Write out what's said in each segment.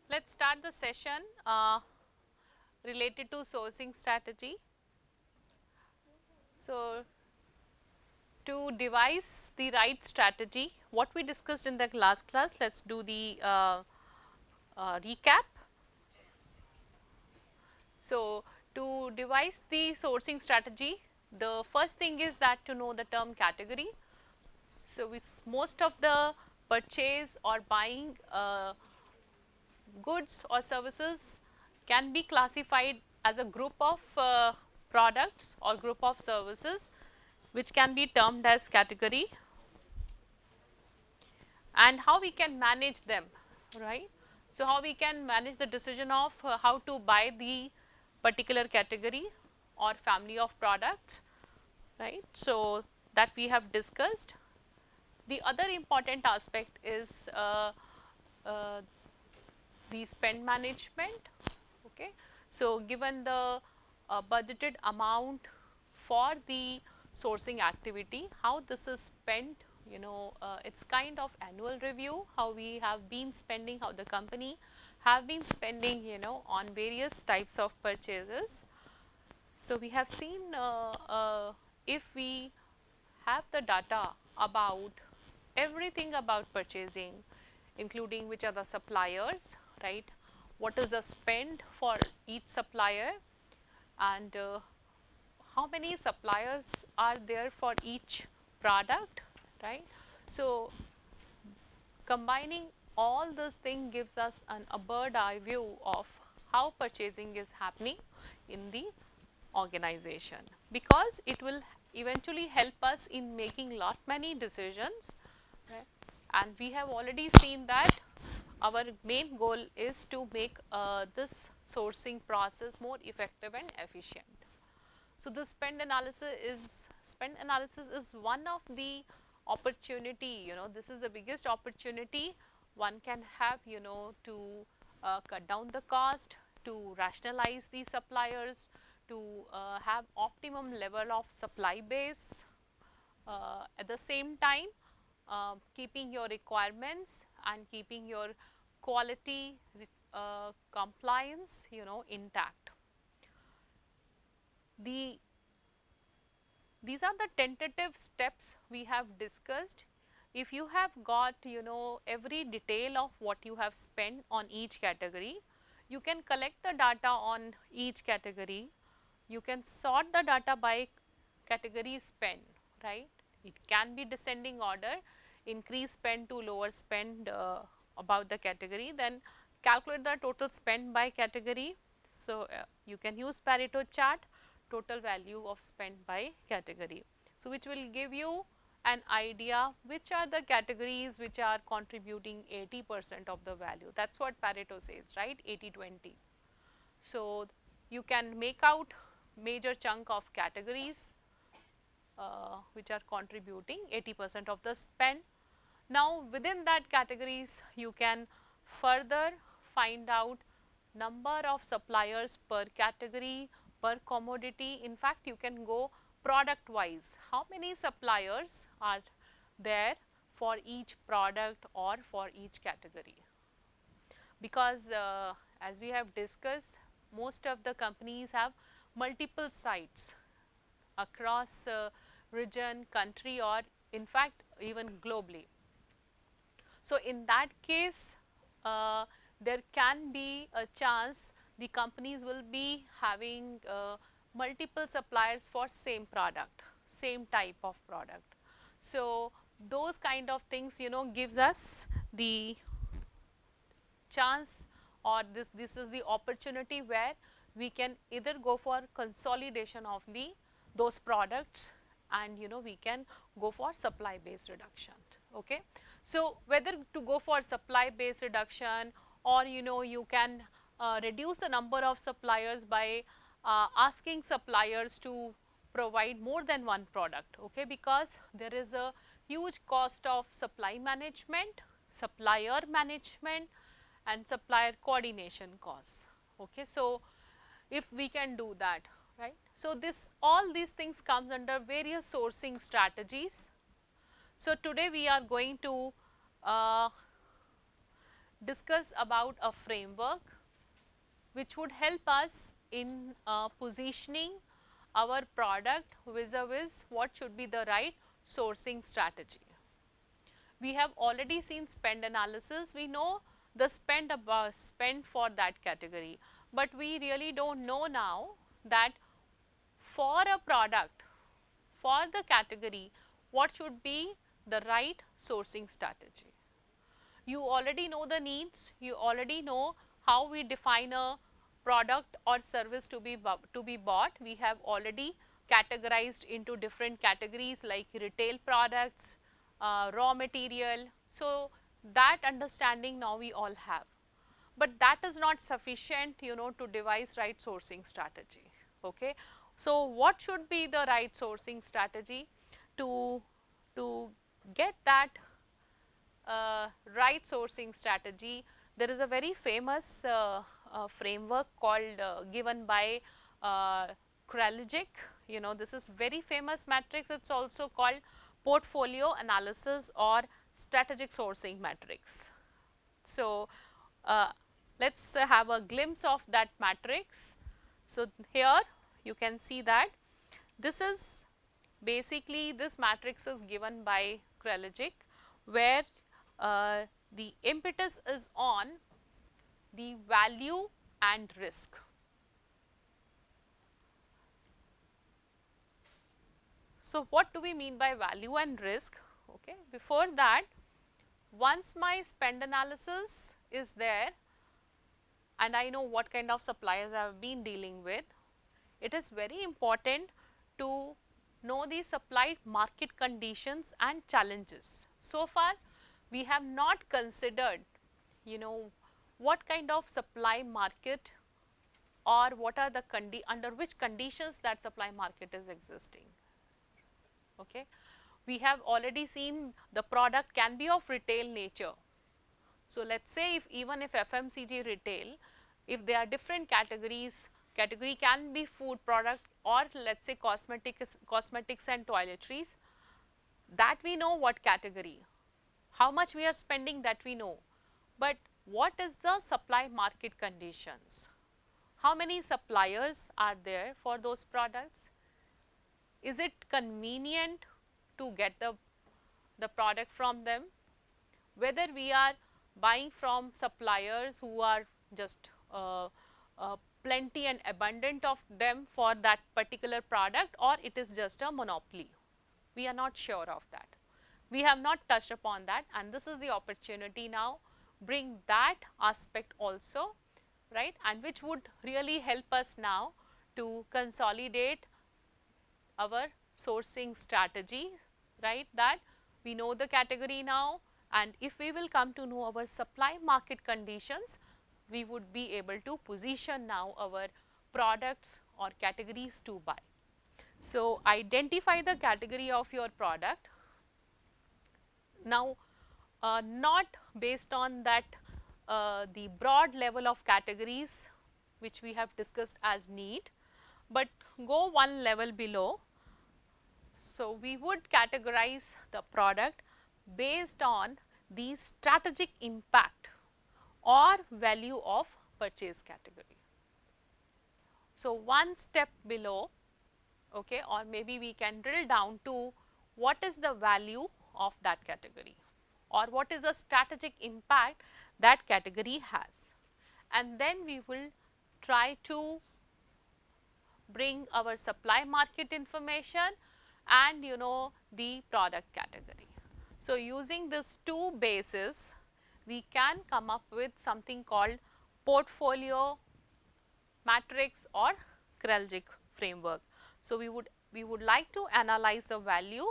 Let's start the session related to sourcing strategy. So, to devise the right strategy, what we discussed in the last class, let's do the recap. So, to devise the sourcing strategy, the first thing is that to know the term category. So, most of the purchase or buying goods or services can be classified as a group of products or group of services which can be termed as category, and how we can manage them, right. So, how we can manage the decision of how to buy the particular category or family of products, right. So, that we have discussed. The other important aspect is uh, the spend management. Okay. So, given the budgeted amount for the sourcing activity, how this is spent, it's kind of annual review, how we have been spending, how the company have been spending, on various types of purchases. So, we have seen if we have the data about everything about purchasing, including which are the suppliers, right, what is the spend for each supplier, and how many suppliers are there for each product, right. So, combining all this thing gives us a bird eye view of how purchasing is happening in the organization, because it will eventually help us in making lot many decisions, right. And we have already seen that our main goal is to make this sourcing process more effective and efficient. So, the spend analysis is one of the opportunity, this is the biggest opportunity one can have, to cut down the cost, to rationalize the suppliers, to have optimum level of supply base, at the same time keeping your requirements and keeping your quality compliance, intact. These are the tentative steps we have discussed. If you have got, every detail of what you have spent on each category, you can collect the data on each category. You can sort the data by category spend, right. It can be descending order, increase spend to lower spend about the category, then calculate the total spend by category. So, you can use Pareto chart, total value of spend by category. So, which will give you an idea which are the categories which are contributing 80% of the value. That is what Pareto says, right, 80-20. So, you can make out major chunk of categories which are contributing 80% of the spend. Now, within that categories, you can further find out number of suppliers per category, per commodity. In fact, you can go product wise, how many suppliers are there for each product or for each category. Because as we have discussed, most of the companies have multiple sites across region, country, or in fact even globally. So, in that case, there can be a chance the companies will be having multiple suppliers for same product, same type of product. So, those kind of things, gives us the chance, or this is the opportunity where we can either go for consolidation of those products, and we can go for supply based reduction. Okay. So, whether to go for supply based reduction, or you can reduce the number of suppliers by asking suppliers to provide more than one product, okay, because there is a huge cost of supply management, supplier management, and supplier coordination costs. Okay. So, if we can do that, right. So, all these things comes under various sourcing strategies. So, today we are going to discuss about a framework which would help us in positioning our product vis-a-vis what should be the right sourcing strategy. We have already seen spend analysis, we know the spend for that category, but we really do not know now that for a product, for the category, what should be the right sourcing strategy. You already know the needs, you already know how we define a product or service to be bought. We have already categorized into different categories like retail products, raw material. So, that understanding now we all have, but that is not sufficient, to devise right sourcing strategy. Okay. So, what should be the right sourcing strategy to get that right sourcing strategy? There is a very famous framework called given by Kraljic. This is very famous matrix. It is also called portfolio analysis or strategic sourcing matrix. So, let us have a glimpse of that matrix. So, here you can see that this is basically, this matrix is given by Kraljic, where the impetus is on the value and risk. So, what do we mean by value and risk? Okay. Before that, once my spend analysis is there and I know what kind of suppliers I have been dealing with, it is very important to know the supply market conditions and challenges. So far, we have not considered, what kind of supply market or what are the under which conditions that supply market is existing. Okay. We have already seen the product can be of retail nature. So, let us say even if FMCG retail, if there are different categories, category can be food product or let us say cosmetics and toiletries, that we know what category, how much we are spending, that we know, but what is the supply market conditions? How many suppliers are there for those products? Is it convenient to get the product from them? Whether we are buying from suppliers who are just plenty and abundant of them for that particular product, or it is just a monopoly. We are not sure of that. We have not touched upon that, and this is the opportunity now, bring that aspect also, right, and which would really help us now to consolidate our sourcing strategy, right, that we know the category now, and if we will come to know our supply market conditions, we would be able to position now our products or categories to buy. So, identify the category of your product. Now, not based on that the broad level of categories which we have discussed as need, but go one level below. So, we would categorize the product based on the strategic impact or value of purchase category. So, one step below, okay, or maybe we can drill down to what is the value of that category or what is the strategic impact that category has, and then we will try to bring our supply market information and the product category. So, using these two bases, we can come up with something called portfolio matrix or Kraljic framework. So, we would like to analyze the value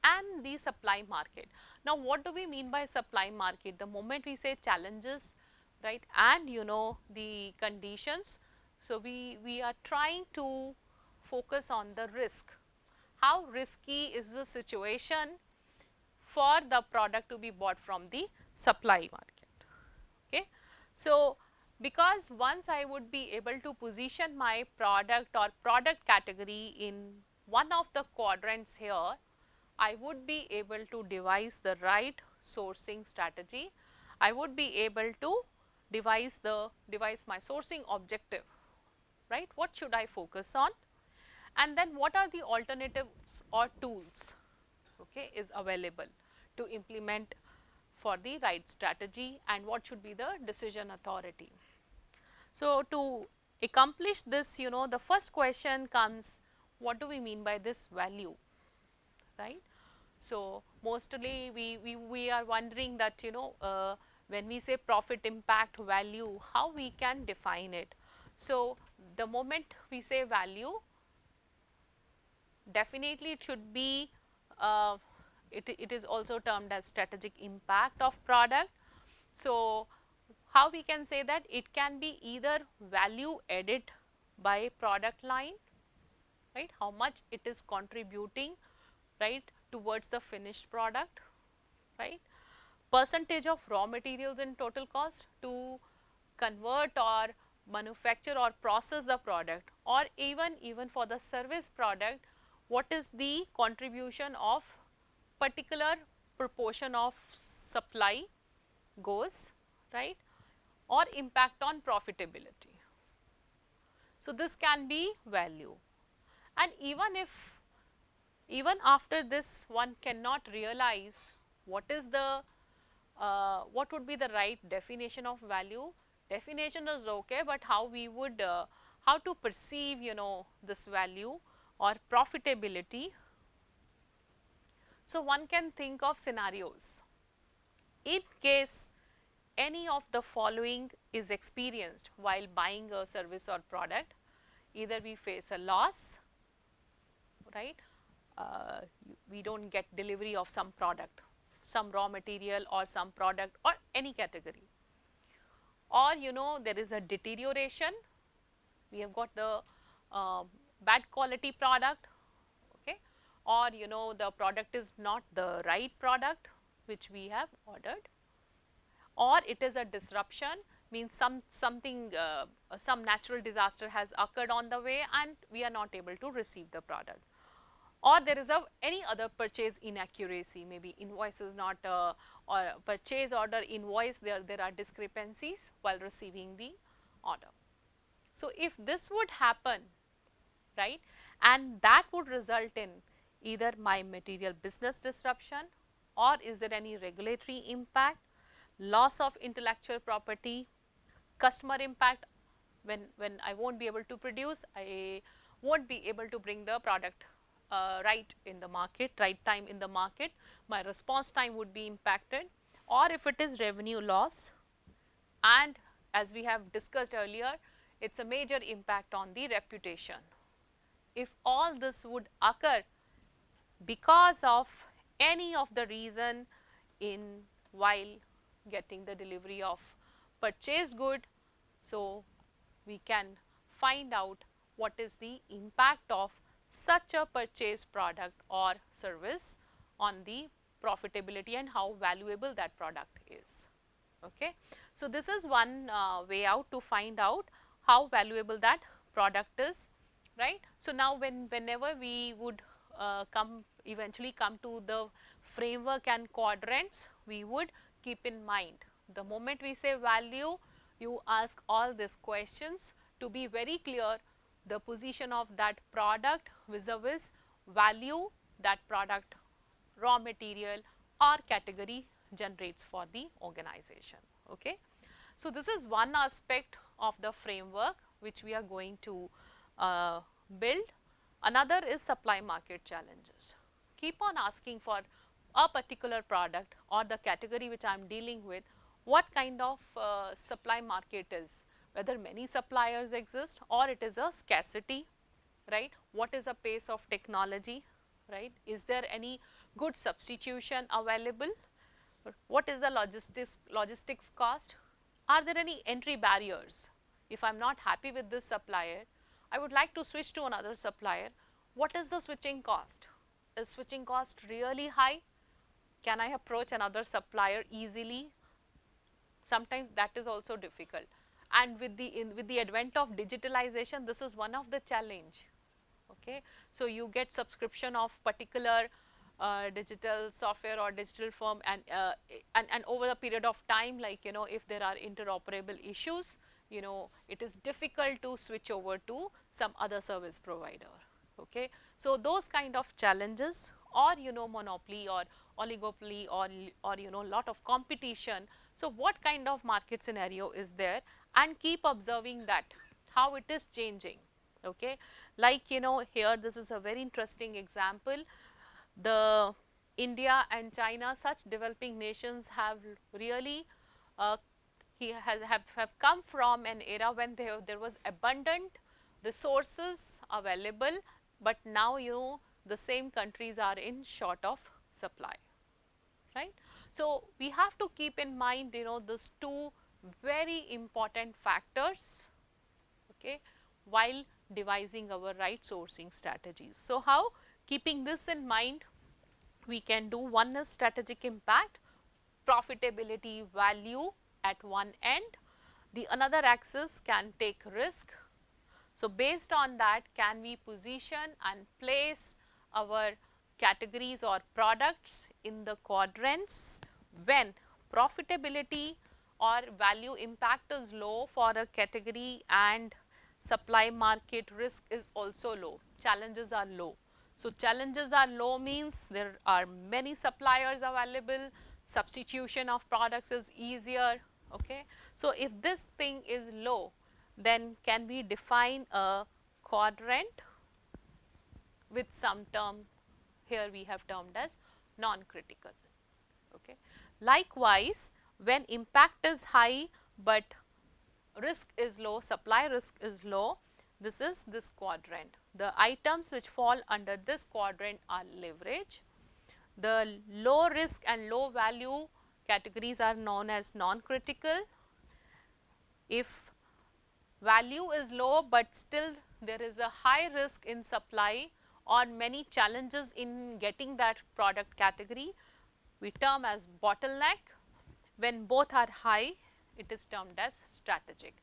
and the supply market. Now, what do we mean by supply market? The moment we say challenges, right, and the conditions. So, we are trying to focus on the risk. How risky is the situation for the product to be bought from the supply market. Okay. So, because once I would be able to position my product or product category in one of the quadrants here, I would be able to devise the right sourcing strategy, I would be able to devise my sourcing objective, right? What should I focus on? And then what are the alternatives or tools, okay, is available to implement for the right strategy, and what should be the decision authority. So, to accomplish this, the first question comes, what do we mean by this value, right? So, mostly we are wondering that, when we say profit impact value, how we can define it. So, the moment we say value, definitely it should be, it is also termed as strategic impact of product. So, how we can say that it can be either value added by product line, right, how much it is contributing, right, towards the finished product, right, percentage of raw materials in total cost to convert or manufacture or process the product, or even for the service product, what is the contribution of particular proportion of supply goes, right, or impact on profitability. So, this can be value, and even after this one cannot realize what is the what would be the right definition of value. Definition is okay, but how we would how to perceive, this value or profitability. So, one can think of scenarios. In case any of the following is experienced while buying a service or product, either we face a loss, right, we do not get delivery of some product, some raw material or some product or any category, or there is a deterioration, we have got the bad quality product, okay, or the product is not the right product which we have ordered, or it is a disruption, means some natural disaster has occurred on the way and we are not able to receive the product, or there is any other purchase inaccuracy, maybe invoice is not or purchase order invoice, there are discrepancies while receiving the order. So, if this would happen, right, and that would result in either my material business disruption, or is there any regulatory impact, loss of intellectual property, customer impact, when I will not be able to produce, I will not be able to bring the product right in the market, right time in the market, my response time would be impacted, or if it is revenue loss, and as we have discussed earlier, it is a major impact on the reputation. If all this would occur because of any of the reason in while getting the delivery of purchased good, so we can find out what is the impact of such a purchased product or service on the profitability and how valuable that product is. Okay. So, this is one way out to find out how valuable that product is, right. So, now whenever we would eventually come to the framework and quadrants, we would keep in mind, the moment we say value, you ask all these questions to be very clear the position of that product vis-a-vis value that product, raw material or category generates for the organization. Okay. So, this is one aspect of the framework which we are going to build. Another is supply market challenges. Keep on asking for a particular product or the category which I am dealing with, what kind of supply market is, whether many suppliers exist or it is a scarcity, right. What is the pace of technology, right. Is there any good substitution available? What is the logistics cost? Are there any entry barriers? If I am not happy with this supplier, I would like to switch to another supplier. What is the switching cost? Is switching cost really high? Can I approach another supplier easily? Sometimes that is also difficult, and with the advent of digitalization, this is one of the challenge. Okay. So, you get subscription of particular digital software or digital firm, and over the period of time, like if there are interoperable issues, it is difficult to switch over to some other service provider. Okay, so those kind of challenges, or monopoly or oligopoly, or lot of competition. So what kind of market scenario is there, and keep observing that how it is changing. Okay, like here this is a very interesting example. The India and China, such developing nations, have really uh, have come from an era when there was abundant resources available, but now the same countries are in short of supply, right. So we have to keep in mind these two very important factors, okay, while devising our right sourcing strategies. So how, keeping this in mind, we can do: one is strategic impact, profitability, value at one end. The another axis can take risk. So based on that, can we position and place our categories or products in the quadrants when profitability or value impact is low for a category and supply market risk is also low, challenges are low. So challenges are low means there are many suppliers available, substitution of products is easier. Okay. So if this thing is low, then can we define a quadrant with some term, here we have termed as non-critical. Okay. Likewise, when impact is high but risk is low, supply risk is low, this is this quadrant. The items which fall under this quadrant are leverage. The low risk and low value categories are known as non-critical. If value is low but still there is a high risk in supply or many challenges in getting that product category, we term as bottleneck. When both are high, it is termed as strategic.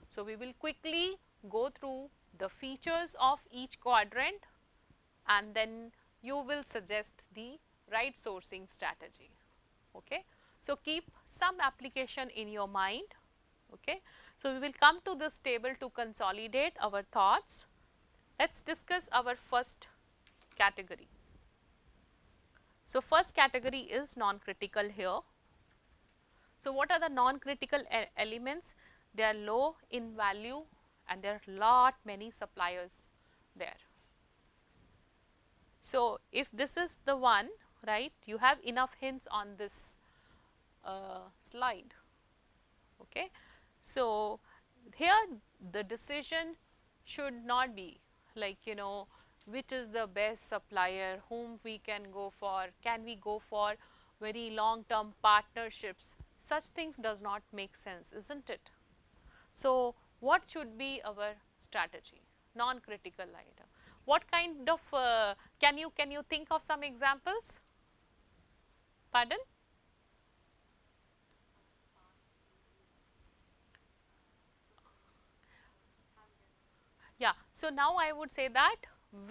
So we will quickly go through the features of each quadrant, and then you will suggest the right sourcing strategy. Okay. So keep some application in your mind. Okay. So we will come to this table to consolidate our thoughts. Let us discuss our first category. So first category is non-critical here. So what are the non-critical elements? They are low in value and there are lot many suppliers there. So if this is the one, right, you have enough hints on this slide. Okay. So here the decision should not be like which is the best supplier, whom we can go for, can we go for very long term partnerships. Such things does not make sense, isn't it? So what should be our strategy? Non-critical item. What kind of can you think of some examples? Pardon? Yeah. So now I would say that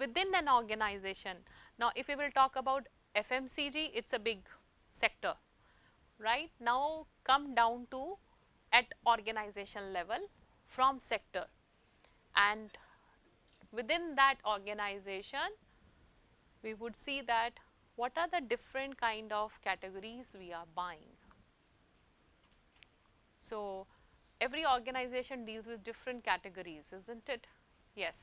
within an organization, now if we will talk about FMCG, it's a big sector, right? Now come down to at organization level from sector, and within that organization we would see that what are the different kind of categories we are buying. So every organization deals with different categories, isn't it? Yes.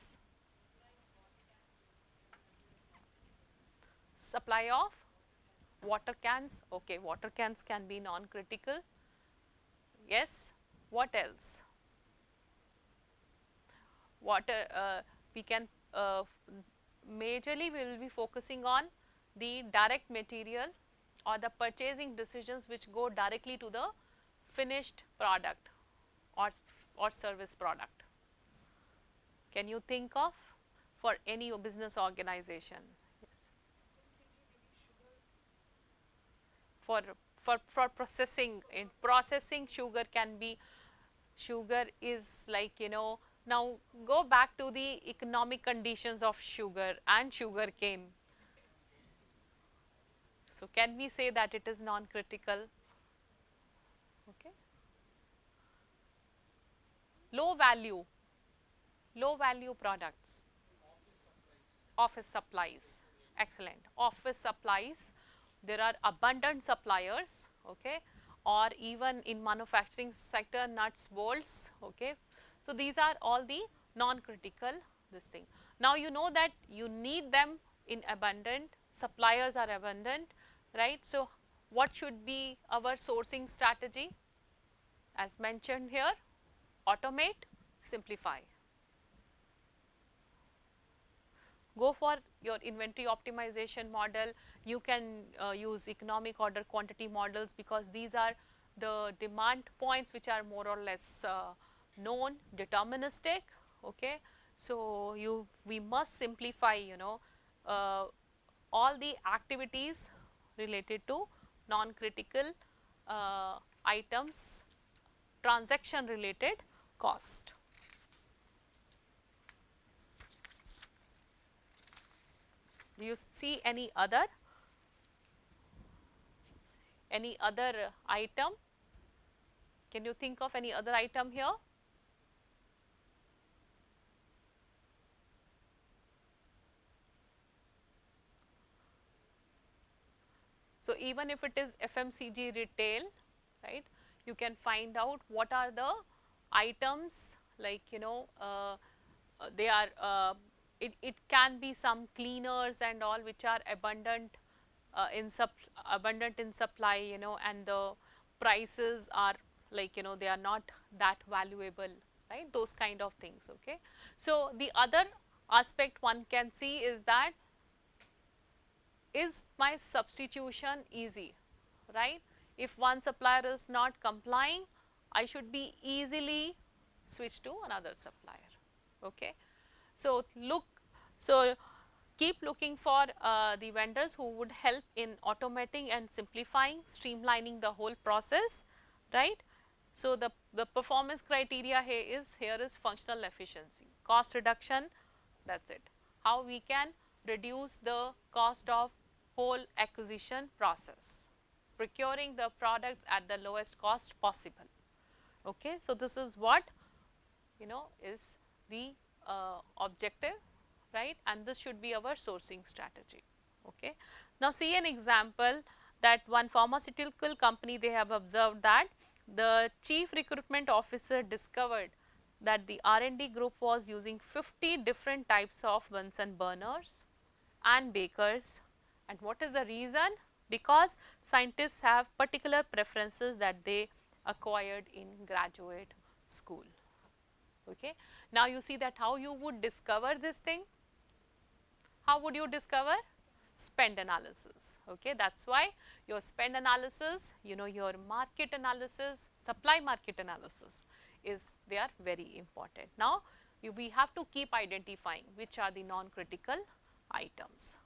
Supply of water cans. Okay, water cans can be non-critical. Yes. What else? Water, we can majorly we will be focusing on the direct material or the purchasing decisions which go directly to the finished product or service product. Can you think of for any business organization? Yes. For processing, in processing sugar can be, sugar is like now go back to the economic conditions of sugar and sugar cane. So, can we say that it is non-critical? Okay. Low value products, office supplies, excellent. Office supplies, there are abundant suppliers, okay, or even in manufacturing sector, nuts, bolts, okay. So, these are all the non-critical this thing. Now, you know that you need them in abundant, suppliers are abundant, right. So, what should be our sourcing strategy? As mentioned here, automate, simplify. Go for your inventory optimization model. You can use economic order quantity models, because these are the demand points which are more or less known, deterministic, okay. So, we must simplify, you know, all the activities related to non-critical items, transaction related cost. Do you see any other item? Can you think of any other item here? So, even if it is FMCG retail, right, you can find out what are the items, like, you know, they are it can be some cleaners and all which are abundant in supply, you know, and the prices are, like, you know, they are not that valuable, right, those kind of things, okay. So, the other aspect one can see is that, is my substitution easy, right? If one supplier is not complying, I should be easily switch to another supplier, okay. So, keep looking for the vendors who would help in automating and simplifying, streamlining the whole process, right. So, the performance criteria here is functional efficiency, cost reduction, that is it. How we can reduce the cost of whole acquisition process, procuring the products at the lowest cost possible, okay. So, this is what, you know, is the objective, right, and this should be our sourcing strategy, okay. Now, see an example that one pharmaceutical company, they have observed that the chief recruitment officer discovered that the R&D group was using 50 different types of Bunsen burners and bakers, and what is the reason? Because scientists have particular preferences that they acquired in graduate school, okay. Now, you see that how you would discover this thing? How would you discover? Spend analysis, okay. That is why your spend analysis, you know, your market analysis, supply market analysis they are very important. Now, we have to keep identifying which are the non-critical items.